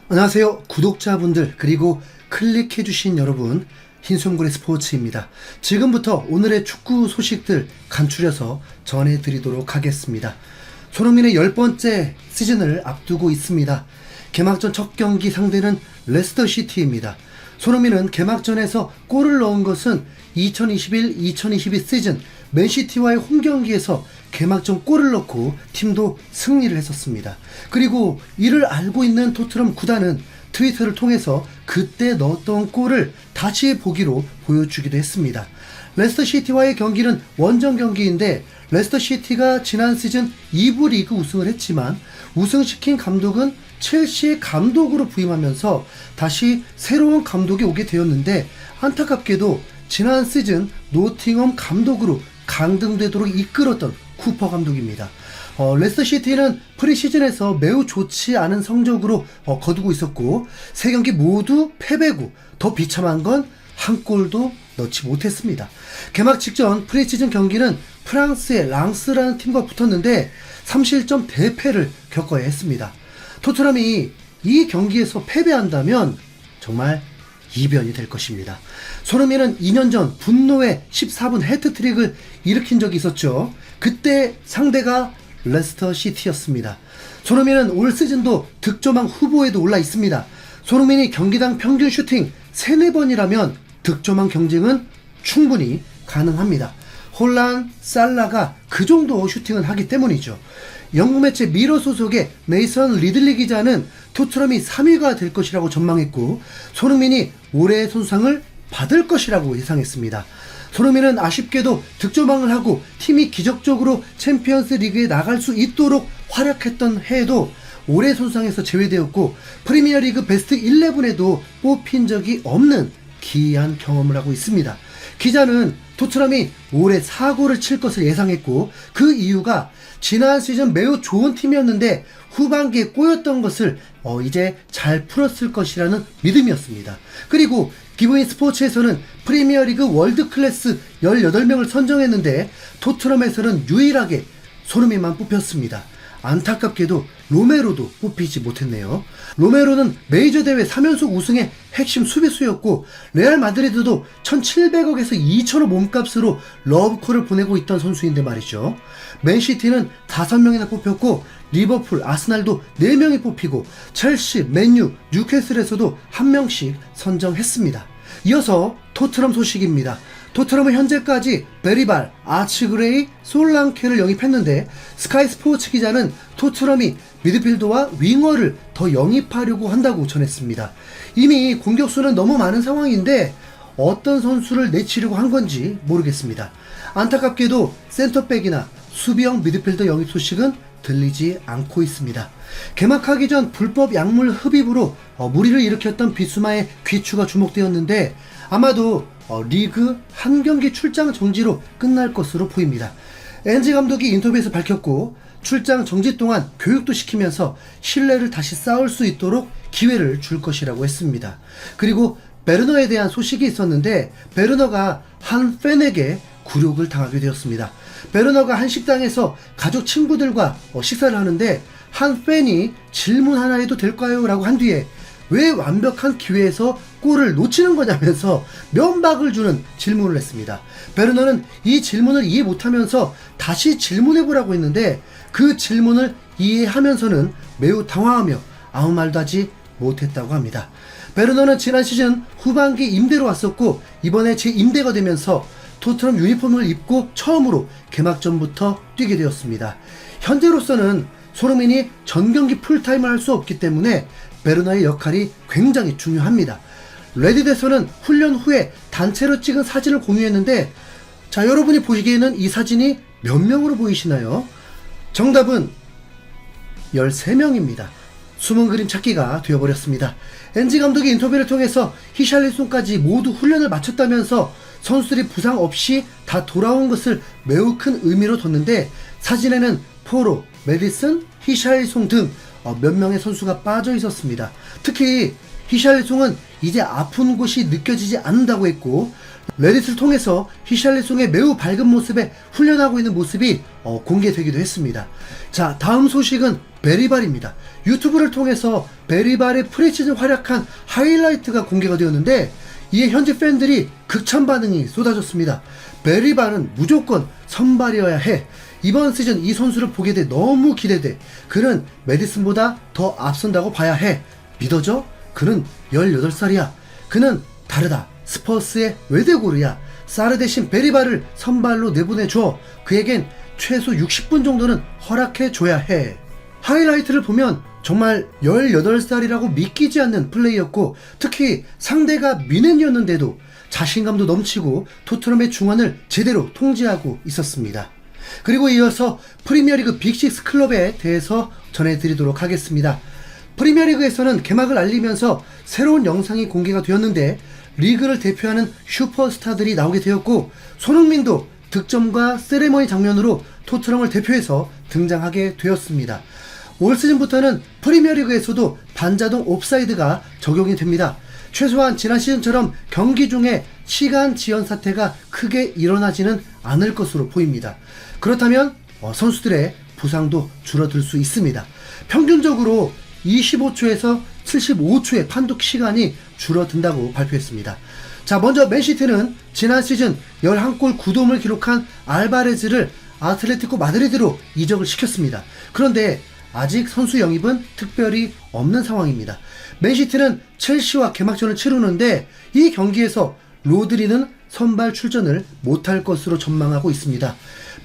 안녕하세요 구독자분들 그리고 클릭해주신 여러분, 흰송구리 스포츠입니다. 지금부터 오늘의 축구 소식들 간추려서 전해드리도록 하겠습니다. 손흥민의 10번째 시즌을 앞두고 있습니다. 개막전 첫 경기 상대는 레스터시티입니다. 손흥민은 개막전에서 골을 넣은 것은 2021-2022 시즌 맨시티와의 홈경기에서 개막전 골을 넣고 팀도 승리를 했었습니다. 그리고 이를 알고 있는 토트넘 구단은 트위터를 통해서 그때 넣었던 골을 다시 보기로 보여주기도 했습니다. 레스터시티와의 경기는 원정 경기인데 레스터시티가 지난 시즌 2부 리그 우승을 했지만 우승시킨 감독은 첼시의 감독으로 부임하면서 다시 새로운 감독이 오게 되었는데, 안타깝게도 지난 시즌 노팅엄 감독으로 강등되도록 이끌었던 쿠퍼 감독입니다. 레스터시티는 프리시즌에서 매우 좋지 않은 성적으로 거두고 있었고 3경기 모두 패배고 더 비참한 건 한 골도 넣지 못했습니다. 개막 직전 프리시즌 경기는 프랑스의 랑스라는 팀과 붙었는데 3실점 대패를 겪어야 했습니다. 토트넘이 이 경기에서 패배한다면 정말 이변이 될 것입니다. 손흥민은 2년 전 분노의 14분 해트트릭을 일으킨 적이 있었죠. 그때 상대가 레스터시티였습니다. 손흥민은 올 시즌도 득점왕 후보에도 올라 있습니다. 손흥민이 경기당 평균 슈팅 3-4번이라면 득점왕 경쟁은 충분히 가능합니다. 홀란, 살라가 그 정도 슈팅을 하기 때문이죠. 영국 매체 미러 소속의 네이선 리들리 기자는 토트넘이 3위가 될 것이라고 전망했고 손흥민이 올해의 손상을 받을 것이라고 예상했습니다. 손흥민은 아쉽게도 득점왕을 하고 팀이 기적적으로 챔피언스 리그에 나갈 수 있도록 활약했던 해에도 올해 손상에서 제외되었고 프리미어리그 베스트 11에도 뽑힌 적이 없는 기이한 경험을 하고 있습니다. 기자는 토트넘이 올해 사고를 칠 것을 예상했고 그 이유가 지난 시즌 매우 좋은 팀이었는데 후반기에 꼬였던 것을 이제 잘 풀었을 것이라는 믿음이었습니다. 그리고 기브인 스포츠에서는 프리미어리그 월드클래스 18명을 선정했는데 토트넘에서는 유일하게 손흥민만 뽑혔습니다. 안타깝게도 로메로도 뽑히지 못했네요. 로메로는 메이저 대회 3연속 우승의 핵심 수비수였고 레알 마드리드도 1,700억에서 2,000억 몸값으로 러브콜을 보내고 있던 선수인데 말이죠. 맨시티는 5명이나 뽑혔고 리버풀, 아스날도 4명이 뽑히고 첼시, 맨유, 뉴캐슬에서도 1명씩 선정했습니다. 이어서 토트넘 소식입니다. 토트넘은 현재까지 베리발, 아츠그레이, 솔랑케를 영입했는데 스카이 스포츠 기자는 토트넘이 미드필더와 윙어를 더 영입하려고 한다고 전했습니다. 이미 공격수는 너무 많은 상황인데 어떤 선수를 내치려고 한 건지 모르겠습니다. 안타깝게도 센터백이나 수비형 미드필더 영입 소식은 들리지 않고 있습니다. 개막하기 전 불법 약물 흡입으로 무리를 일으켰던 비수마의 귀추가 주목되었는데 아마도 리그 한 경기 출장 정지로 끝날 것으로 보입니다. 엔지 감독이 인터뷰에서 밝혔고 출장 정지 동안 교육도 시키면서 신뢰를 다시 쌓을 수 있도록 기회를 줄 것이라고 했습니다. 그리고 베르너에 대한 소식이 있었는데 베르너가 한 팬에게 굴욕을 당하게 되었습니다. 베르너가 한 식당에서 가족 친구들과 식사를 하는데 한 팬이 질문 하나 해도 될까요? 라고 한 뒤에 왜 완벽한 기회에서 골을 놓치는 거냐면서 면박을 주는 질문을 했습니다. 베르너는 이 질문을 이해 못하면서 다시 질문해보라고 했는데 그 질문을 이해하면서는 매우 당황하며 아무 말도 하지 못했다고 합니다. 베르너는 지난 시즌 후반기 임대로 왔었고 이번에 재임대가 되면서 토트넘 유니폼을 입고 처음으로 개막전부터 뛰게 되었습니다. 현재로서는 손흥민이 전경기 풀타임을 할 수 없기 때문에 베르너의 역할이 굉장히 중요합니다. 레딧에서는 훈련 후에 단체로 찍은 사진을 공유했는데 자, 여러분이 보시기에는 이 사진이 몇 명으로 보이시나요? 정답은 13명입니다. 숨은 그림 찾기가 되어버렸습니다. 엔지 감독이 인터뷰를 통해서 히샬리송까지 모두 훈련을 마쳤다면서 선수들이 부상 없이 다 돌아온 것을 매우 큰 의미로 뒀는데 사진에는 포로, 메디슨, 히샬리송 등 몇 명의 선수가 빠져 있었습니다. 특히 히샬리송은 이제 아픈 곳이 느껴지지 않는다고 했고, 레딧을 통해서 히샬리송의 매우 밝은 모습에 훈련하고 있는 모습이 공개되기도 했습니다. 자, 다음 소식은 베리발입니다. 유튜브를 통해서 베리발의 프리시즌 활약한 하이라이트가 공개가 되었는데, 이에 현지 팬들이 극찬 반응이 쏟아졌습니다. 베리발은 무조건 선발이어야 해. 이번 시즌 이 선수를 보게 돼 너무 기대돼. 그는 메디슨보다 더 앞선다고 봐야 해. 믿어져? 그는 18살이야. 그는 다르다. 스퍼스의 외대고르야. 사르 대신 베리발을 선발로 내보내줘. 그에겐 최소 60분 정도는 허락해줘야 해. 하이라이트를 보면 정말 18살이라고 믿기지 않는 플레이였고, 특히 상대가 미넨이었는데도 자신감도 넘치고 토트넘의 중원을 제대로 통제하고 있었습니다. 그리고 이어서 프리미어리그 빅6 클럽에 대해서 전해드리도록 하겠습니다. 프리미어리그에서는 개막을 알리면서 새로운 영상이 공개가 되었는데, 리그를 대표하는 슈퍼스타들이 나오게 되었고, 손흥민도 득점과 세레머니 장면으로 토트넘을 대표해서 등장하게 되었습니다. 올 시즌부터는 프리미어리그에서도 반자동 옵사이드가 적용이 됩니다. 최소한 지난 시즌처럼 경기 중에 시간 지연 사태가 크게 일어나지는 않을 것으로 보입니다. 그렇다면 선수들의 부상도 줄어들 수 있습니다. 평균적으로 25초에서 75초의 판독 시간이 줄어든다고 발표했습니다. 자, 먼저 맨시티는 지난 시즌 11골 9도움을 기록한 알바레즈를 아틀레티코 마드리드로 이적을 시켰습니다. 그런데 아직 선수 영입은 특별히 없는 상황입니다. 맨시티는 첼시와 개막전을 치르는데, 이 경기에서 로드리는 선발 출전을 못할 것으로 전망하고 있습니다.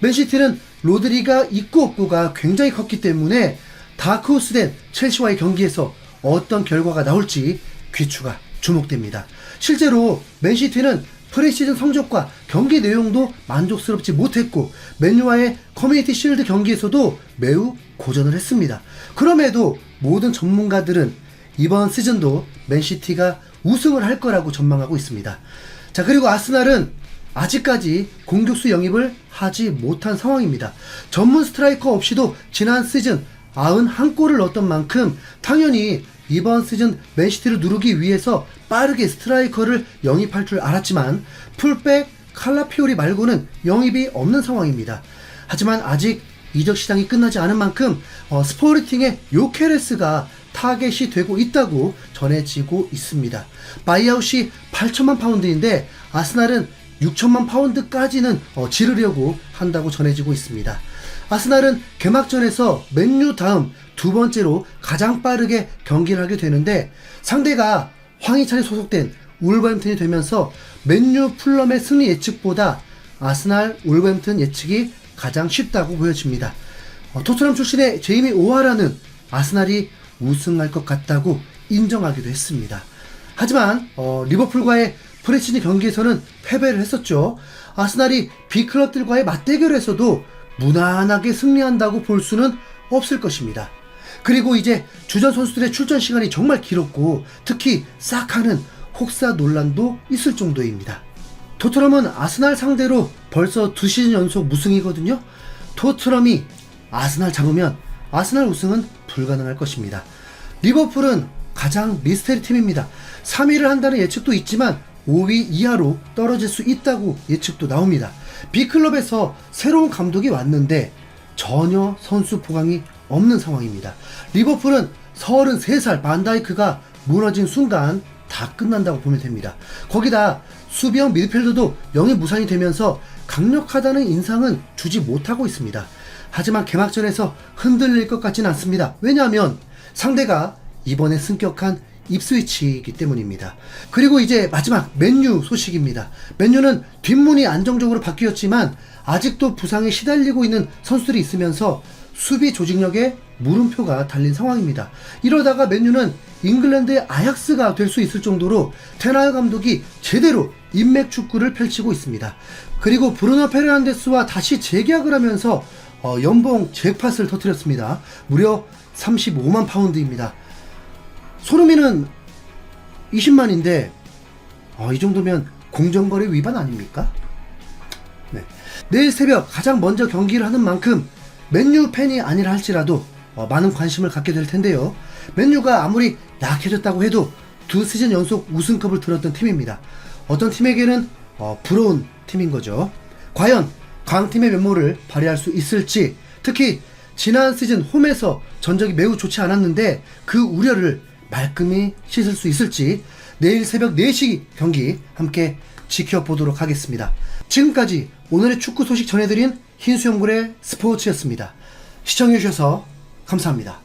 맨시티는 로드리가 있고 없고가 굉장히 컸기 때문에 다크호스된 첼시와의 경기에서 어떤 결과가 나올지 귀추가 주목됩니다. 실제로 맨시티는 프리시즌 성적과 경기 내용도 만족스럽지 못했고, 맨유와의 커뮤니티 실드 경기에서도 매우 고전을 했습니다. 그럼에도 모든 전문가들은 이번 시즌도 맨시티가 우승을 할 거라고 전망하고 있습니다. 자, 그리고 아스날은 아직까지 공격수 영입을 하지 못한 상황입니다. 전문 스트라이커 없이도 지난 시즌 91골을 넣었던 만큼 당연히 이번 시즌 맨시티를 누르기 위해서 빠르게 스트라이커를 영입할 줄 알았지만, 풀백 칼라피오리 말고는 영입이 없는 상황입니다. 하지만 아직 이적 시장이 끝나지 않은 만큼 스포르팅의 요케레스가 타겟이 되고 있다고 전해지고 있습니다. 바이아웃이 8천만 파운드인데 아스날은 6천만 파운드까지는 지르려고 한다고 전해지고 있습니다. 아스날은 개막전에서 맨유 다음 두 번째로 가장 빠르게 경기를 하게 되는데, 상대가 황희찬이 소속된 울버햄튼이 되면서 맨유 풀럼의 승리 예측보다 아스날 울버햄튼 예측이 가장 쉽다고 보여집니다. 토트넘 출신의 제이미 오하라는 아스날이 우승할 것 같다고 인정하기도 했습니다. 하지만 리버풀과의 프리시즌 경기에서는 패배를 했었죠. 아스날이 B클럽들과의 맞대결에서도 무난하게 승리한다고 볼 수는 없을 것입니다. 그리고 이제 주전 선수들의 출전 시간이 정말 길었고, 특히 사카는 혹사 논란도 있을 정도입니다. 토트넘은 아스날 상대로 벌써 2시즌 연속 무승이거든요. 토트넘이 아스날 잡으면 아스날 우승은 불가능할 것입니다. 리버풀은 가장 미스테리 팀입니다. 3위를 한다는 예측도 있지만 5위 이하로 떨어질 수 있다고 예측도 나옵니다. B클럽에서 새로운 감독이 왔는데 전혀 선수 보강이 없는 상황입니다. 리버풀은 33살 반다이크가 무너진 순간 다 끝난다고 보면 됩니다. 거기다 수비형 미드필더도 영입 무산이 되면서 강력하다는 인상은 주지 못하고 있습니다. 하지만 개막전에서 흔들릴 것 같지는 않습니다. 왜냐하면 상대가 이번에 승격한 입스위치이기 때문입니다. 그리고 이제 마지막 맨유 소식입니다. 맨유는 뒷문이 안정적으로 바뀌었지만 아직도 부상에 시달리고 있는 선수들이 있으면서 수비 조직력에 물음표가 달린 상황입니다. 이러다가 맨유는 잉글랜드의 아약스가 될 수 있을 정도로 테나흐 감독이 제대로 인맥 축구를 펼치고 있습니다. 그리고 브루노 페르난데스와 다시 재계약을 하면서 연봉 잭팟을 터뜨렸습니다. 무려 35만 파운드입니다. 손흥민은 20만인데 이 정도면 공정거래 위반 아닙니까? 네. 내일 새벽 가장 먼저 경기를 하는 만큼 맨유 팬이 아니라 할지라도 많은 관심을 갖게 될 텐데요. 맨유가 아무리 약해졌다고 해도 두 시즌 연속 우승컵을 들었던 팀입니다. 어떤 팀에게는 부러운 팀인 거죠. 과연 강팀의 면모를 발휘할 수 있을지, 특히 지난 시즌 홈에서 전적이 매우 좋지 않았는데 그 우려를 말끔히 씻을 수 있을지 내일 새벽 4시 경기 함께 지켜보도록 하겠습니다. 지금까지 오늘의 축구 소식 전해드린 흰수염고래 스포츠였습니다. 시청해주셔서 감사합니다.